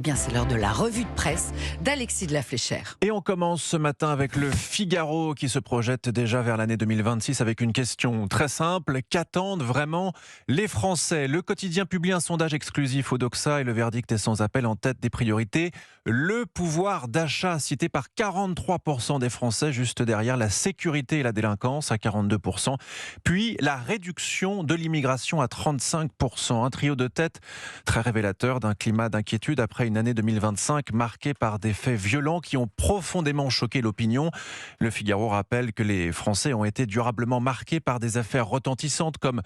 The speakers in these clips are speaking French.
Bien, c'est l'heure de la revue de presse d'Alexis de la Fléchère. Et on commence ce matin avec le Figaro qui se projette déjà vers l'année 2026 avec une question très simple. Qu'attendent vraiment les Français? Le quotidien publie un sondage exclusif au Doxa et le verdict est sans appel. En tête des priorités, le pouvoir d'achat cité par 43% des Français, juste derrière la sécurité et la délinquance à 42%, puis la réduction de l'immigration à 35%. Un trio de tête très révélateur d'un climat d'inquiétude après une année 2025 marquée par des faits violents qui ont profondément choqué l'opinion. Le Figaro rappelle que les Français ont été durablement marqués par des affaires retentissantes comme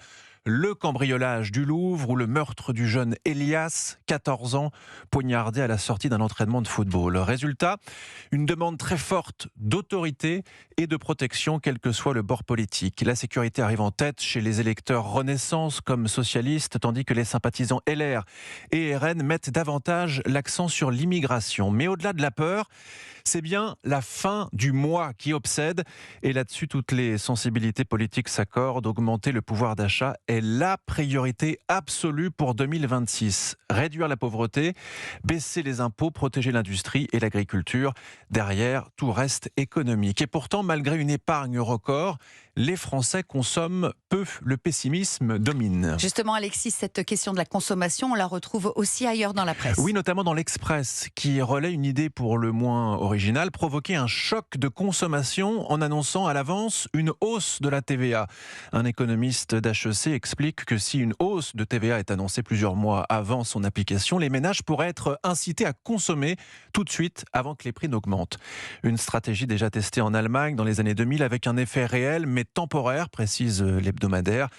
le cambriolage du Louvre ou le meurtre du jeune Elias, 14 ans, poignardé à la sortie d'un entraînement de football. Résultat, une demande très forte d'autorité et de protection, quel que soit le bord politique. La sécurité arrive en tête chez les électeurs Renaissance comme socialistes, tandis que les sympathisants LR et RN mettent davantage l'accent sur l'immigration. Mais au-delà de la peur, c'est bien la fin du mois qui obsède. Et là-dessus, toutes les sensibilités politiques s'accordent. Augmenter le pouvoir d'achat est la priorité absolue pour 2026. Réduire la pauvreté, baisser les impôts, protéger l'industrie et l'agriculture. Derrière, tout reste économique. Et pourtant, malgré une épargne record, les Français consomment peu. Le pessimisme domine. Justement, Alexis, cette question de la consommation, on la retrouve aussi ailleurs dans la presse. Oui, notamment dans l'Express, qui relaie une idée pour le moins originale, provoquer un choc de consommation en annonçant à l'avance une hausse de la TVA. Un économiste d'HEC explique que si une hausse de TVA est annoncée plusieurs mois avant son application, les ménages pourraient être incités à consommer tout de suite avant que les prix n'augmentent. Une stratégie déjà testée en Allemagne dans les années 2000 avec un effet réel mais temporaire, précise l'hebdomadaire.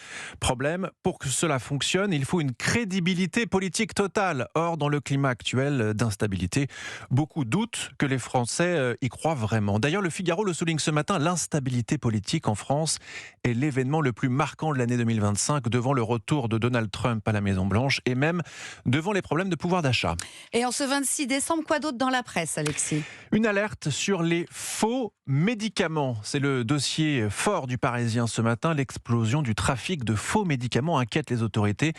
Problème, pour que cela fonctionne, il faut une crédibilité politique totale. Or, dans le climat actuel d'instabilité, beaucoup doutent que les Français y croient vraiment. D'ailleurs, le Figaro le souligne ce matin, l'instabilité politique en France est l'événement le plus marquant de l'année 2025 devant le retour de Donald Trump à la Maison-Blanche et même devant les problèmes de pouvoir d'achat. Et en ce 26 décembre, quoi d'autre dans la presse, Alexis ? Une alerte sur les faux médicaments. C'est le dossier fort du Parisien ce matin. L'explosion du trafic de faux médicaments inquiète les autorités.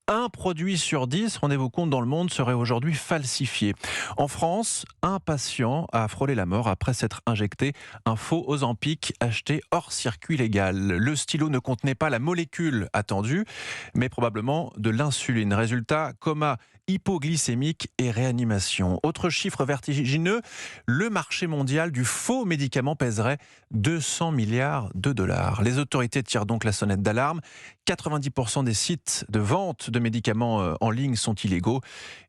Un produit sur 10, rendez-vous compte, dans le monde serait aujourd'hui falsifié. En France, un patient a frôlé la mort après s'être injecté un faux Ozempic acheté hors circuit légal. Le stylo ne contenait pas la molécule attendue, mais probablement de l'insuline. Résultat, coma hypoglycémique et réanimation. Autre chiffre vertigineux, le marché mondial du faux médicament pèserait 200 milliards de dollars. Les autorités tirent donc la sonnette d'alarme. 90% des sites de vente de médicaments en ligne sont illégaux.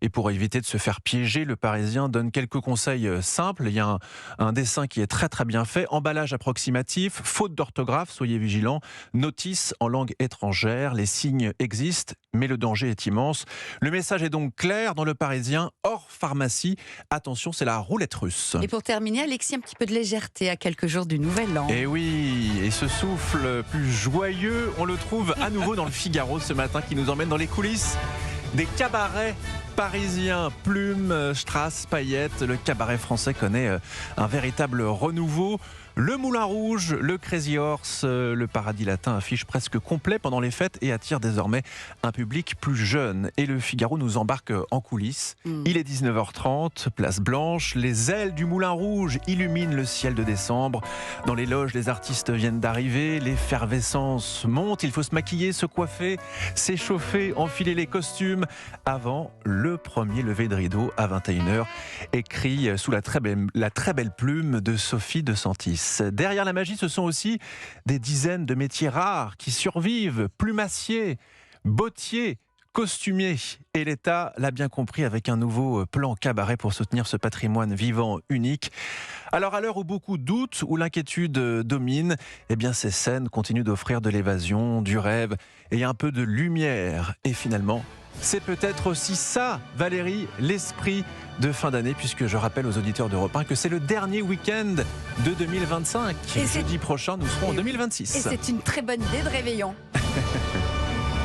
Et pour éviter de se faire piéger, le Parisien donne quelques conseils simples. Il y a un dessin qui est très très bien fait. Emballage approximatif, faute d'orthographe, soyez vigilants. Notice en langue étrangère, les signes existent, mais le danger est immense. Le message est donc clair dans le Parisien, hors pharmacie. Attention, c'est la roulette russe. Et pour terminer, Alexis, un petit peu de légèreté à quelques jours du Nouvel An. Et oui, et ce souffle plus joyeux, on le trouve à nouveau dans le Figaro ce matin qui nous emmène dans les coulisses des cabarets parisiens. Plumes, Strass, paillettes, le cabaret français connaît un véritable renouveau. Le Moulin Rouge, le Crazy Horse, le Paradis Latin affiche presque complet pendant les fêtes et attire désormais un public plus jeune. Et le Figaro nous embarque en coulisses. Il est 19h30, place Blanche. Les ailes du Moulin Rouge illuminent le ciel de décembre. Dans les loges, les artistes viennent d'arriver. L'effervescence monte. Il faut se maquiller, se coiffer, s'échauffer, enfiler les costumes avant le premier lever de rideau à 21h. Écrit sous la très belle plume de Sophie de Santis. Derrière la magie, ce sont aussi des dizaines de métiers rares qui survivent. Plumassiers, bottiers, costumiers. Et l'État l'a bien compris avec un nouveau plan cabaret pour soutenir ce patrimoine vivant unique. Alors à l'heure où beaucoup doutent, où l'inquiétude domine, eh bien ces scènes continuent d'offrir de l'évasion, du rêve et un peu de lumière. Et finalement, c'est peut-être aussi ça, Valérie, l'esprit de fin d'année, puisque je rappelle aux auditeurs d'Europe 1 que c'est le dernier week-end de 2025. Et jeudi prochain, nous serons en 2026. Et c'est une très bonne idée de réveillon.